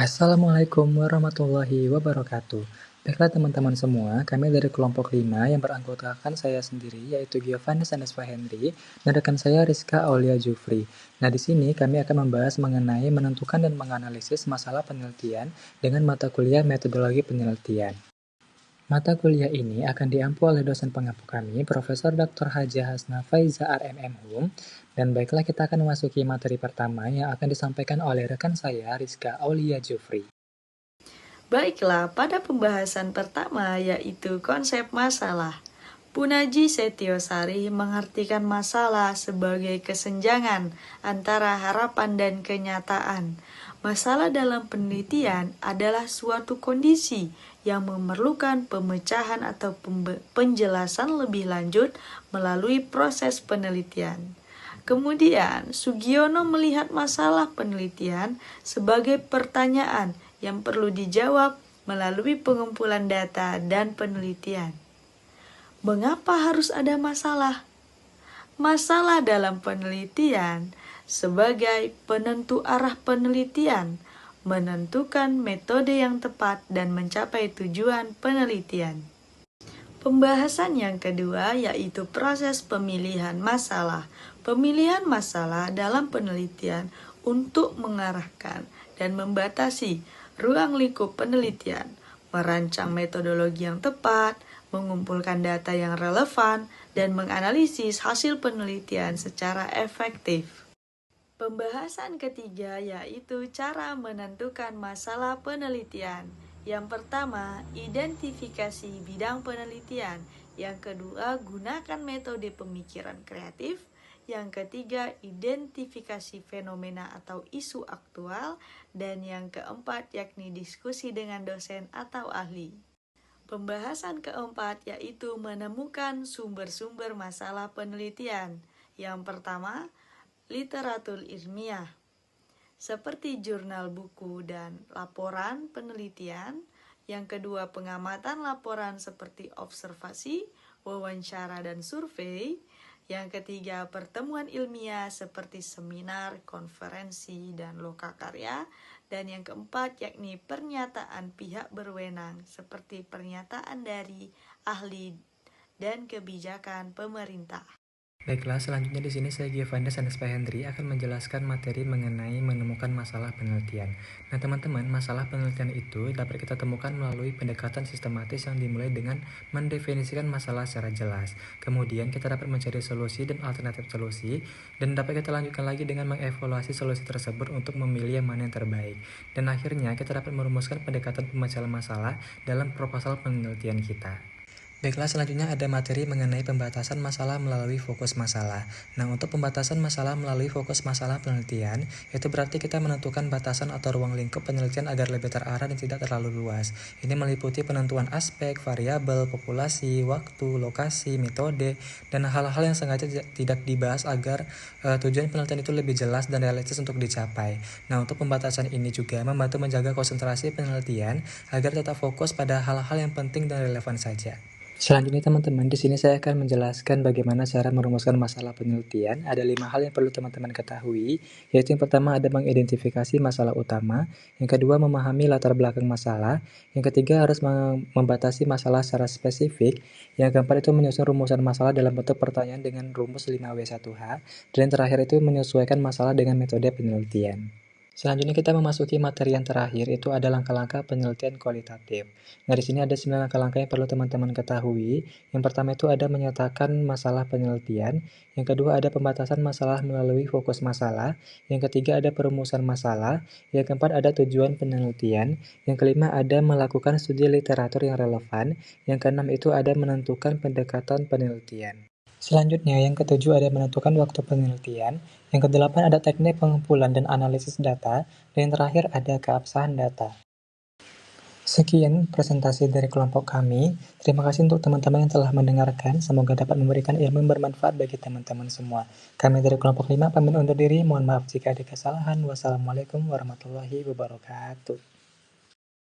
Assalamualaikum warahmatullahi wabarakatuh. Baiklah teman-teman semua, kami dari kelompok 5 yang beranggotakan saya sendiri, yaitu Giovanni Sanespa Henry, dan rekan saya Rizka Aulia Jufri. Nah, di sini kami akan membahas mengenai menentukan dan menganalisis masalah penelitian dengan mata kuliah metodologi penelitian. Mata kuliah ini akan diampu oleh dosen pengampu kami, Profesor Dr. Hajah Hasna Faiza RMM Hum. Dan baiklah kita akan memasuki materi pertama yang akan disampaikan oleh rekan saya, Rizka Aulia Jufri. Baiklah, pada pembahasan pertama yaitu konsep masalah. Punaji Setiosari mengartikan masalah sebagai kesenjangan antara harapan dan kenyataan. Masalah dalam penelitian adalah suatu kondisi yang memerlukan pemecahan atau penjelasan lebih lanjut melalui proses penelitian. Kemudian, Sugiono melihat masalah penelitian sebagai pertanyaan yang perlu dijawab melalui pengumpulan data dan penelitian. Mengapa harus ada masalah? Masalah dalam penelitian sebagai penentu arah penelitian, menentukan metode yang tepat dan mencapai tujuan penelitian. Pembahasan yang kedua yaitu proses pemilihan masalah. Pemilihan masalah dalam penelitian untuk mengarahkan dan membatasi ruang lingkup penelitian, merancang metodologi yang tepat, mengumpulkan data yang relevan, dan menganalisis hasil penelitian secara efektif. Pembahasan ketiga yaitu cara menentukan masalah penelitian. Yang pertama, identifikasi bidang penelitian. Yang kedua, gunakan metode pemikiran kreatif. Yang ketiga, identifikasi fenomena atau isu aktual. Dan yang keempat, yakni diskusi dengan dosen atau ahli. Pembahasan keempat yaitu menemukan sumber-sumber masalah penelitian. Yang pertama, literatur ilmiah, seperti jurnal buku dan laporan penelitian. Yang kedua, pengamatan laporan seperti observasi, wawancara, dan survei. Yang ketiga, pertemuan ilmiah seperti seminar, konferensi, dan lokakarya. Dan yang keempat, yakni pernyataan pihak berwenang seperti pernyataan dari ahli dan kebijakan pemerintah. Baiklah, selanjutnya di sini saya Giovanni Sanespa Henry akan menjelaskan materi mengenai menemukan masalah penelitian. Nah, teman-teman, masalah penelitian itu dapat kita temukan melalui pendekatan sistematis yang dimulai dengan mendefinisikan masalah secara jelas. Kemudian kita dapat mencari solusi dan alternatif solusi, dan dapat kita lanjutkan lagi dengan mengevaluasi solusi tersebut untuk memilih yang mana yang terbaik. Dan akhirnya kita dapat merumuskan pendekatan pemecahan masalah dalam proposal penelitian kita. Baiklah, selanjutnya ada materi mengenai pembatasan masalah melalui fokus masalah. Nah, untuk pembatasan masalah melalui fokus masalah penelitian, itu berarti kita menentukan batasan atau ruang lingkup penelitian agar lebih terarah dan tidak terlalu luas. Ini meliputi penentuan aspek, variabel, populasi, waktu, lokasi, metode, dan hal-hal yang sengaja tidak dibahas agar tujuan penelitian itu lebih jelas dan realistis untuk dicapai. Nah, untuk pembatasan ini juga membantu menjaga konsentrasi penelitian agar tetap fokus pada hal-hal yang penting dan relevan saja. Selanjutnya teman-teman, di sini saya akan menjelaskan bagaimana cara merumuskan masalah penelitian. Ada 5 hal yang perlu teman-teman ketahui, yaitu yang pertama ada mengidentifikasi masalah utama, yang kedua memahami latar belakang masalah, yang ketiga harus membatasi masalah secara spesifik, yang keempat itu menyusun rumusan masalah dalam bentuk pertanyaan dengan rumus 5W1H, dan yang terakhir itu menyesuaikan masalah dengan metode penelitian. Selanjutnya kita memasuki materi yang terakhir, itu ada langkah-langkah penelitian kualitatif. Nah, di sini ada 9 langkah-langkah yang perlu teman-teman ketahui. Yang pertama itu ada menyatakan masalah penelitian. Yang kedua ada pembatasan masalah melalui fokus masalah. Yang ketiga ada perumusan masalah. Yang keempat ada tujuan penelitian. Yang kelima ada melakukan studi literatur yang relevan. Yang keenam itu ada menentukan pendekatan penelitian. Selanjutnya, yang ketujuh ada menentukan waktu penelitian, yang kedelapan ada teknik pengumpulan dan analisis data, dan yang terakhir ada keabsahan data. Sekian presentasi dari kelompok kami. Terima kasih untuk teman-teman yang telah mendengarkan. Semoga dapat memberikan ilmu yang bermanfaat bagi teman-teman semua. Kami dari kelompok 5 pamit undur diri. Mohon maaf jika ada kesalahan. Wassalamualaikum warahmatullahi wabarakatuh.